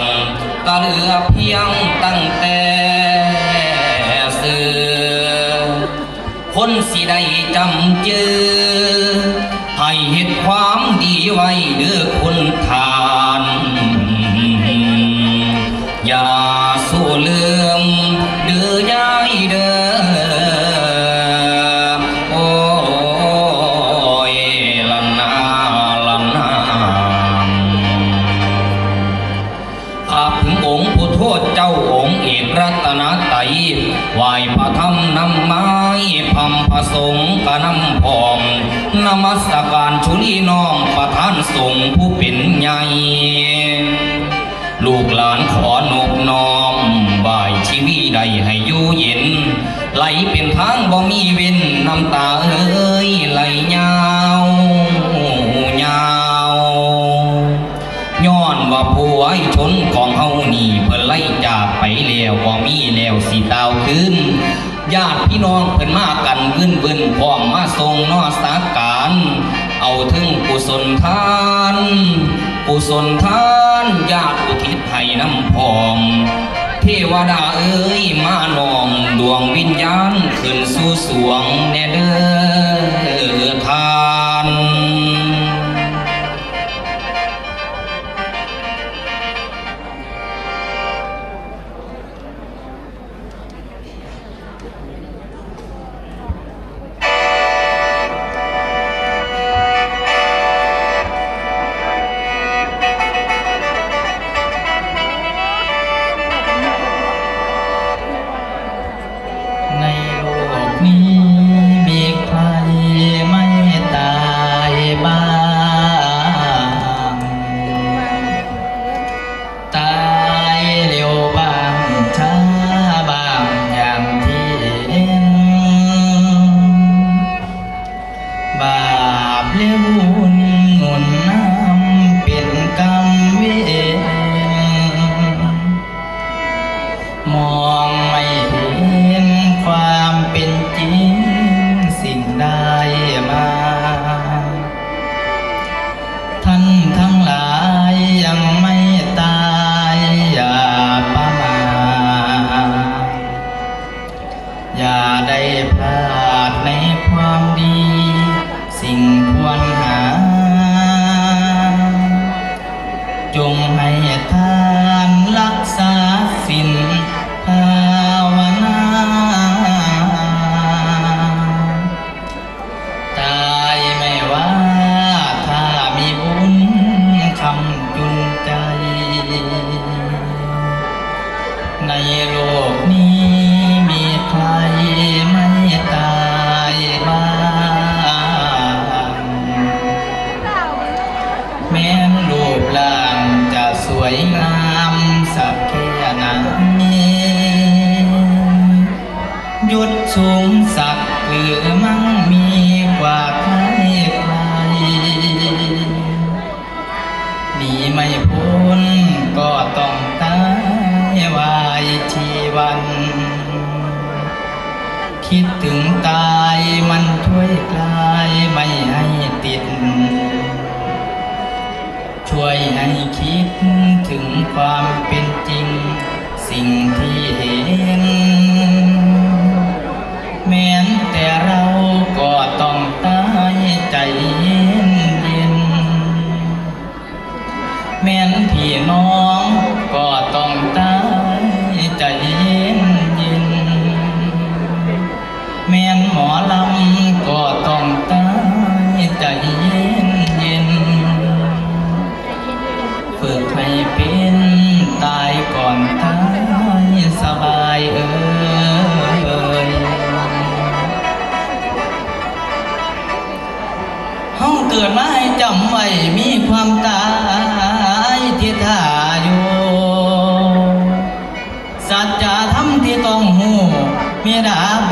งก็เหลือเพียงตั้งแต่สื่อคนสิได้จำเจอให้เหตุความดีไว้เด้อคุณทานอย่าสู้เลื่อมเด้อยายเด้อโอ้ยละนาละนาอาพึงองค์ผู้โทษเจ้าองค์เอกรัตนไตรัยไหวพระธรรมนำไม้พัมพระสงฆ์กะนำพร้อมนมัสการชุลีน้องประธานสงฆ์ผู้เป็นใหญ่ลูกหลานขอนบน้อมบ่ายชีวิตใดให้อยู่เย็นไหลเป็นทางบ่มีเว้นน้ำตาเอ้ยไหลยาวยาวย้อนว่าผู้ไว้ชนของเฮานี่เพิ่นไล่จากไปแล้วบ่มีแล้วสิตาวคืนญาติพี่น้องเพิ่นมากันขึ้นเบิ่นพร้อมมาทรงนอสาการเอาถึงกุศลทานกุศลทานญาติอุทิศให้น้ำพร้อมเทวดาเอ้ยมาน้อมดวงวิญญาณขึ้นสู่สวงแน่เด้อทานสูงสักหรือมั่งมีกว่าใครใครหนีไม่พ้นก็ต้องตายวายชีวันคิดถึงตายมันช่วยคลายไม่ให้ติดช่วยให้คิดถึงความเป็นจริงสิ่งที่เห็นแม้แต่เราก็ต้องตายใจเย็นเย็นแม้พี่น้องก็ต้องตายใจเย็นเย็นแม้หมอลำก็ต้องตายใจเย็นเย็นฝึกให้เป็นตายก่อนตายสบายเอ่ยเฮาเกิดมาให้จำไว้มีความตายที่ท่าอยู่สัจธรรมที่ต้องหูมีดาบ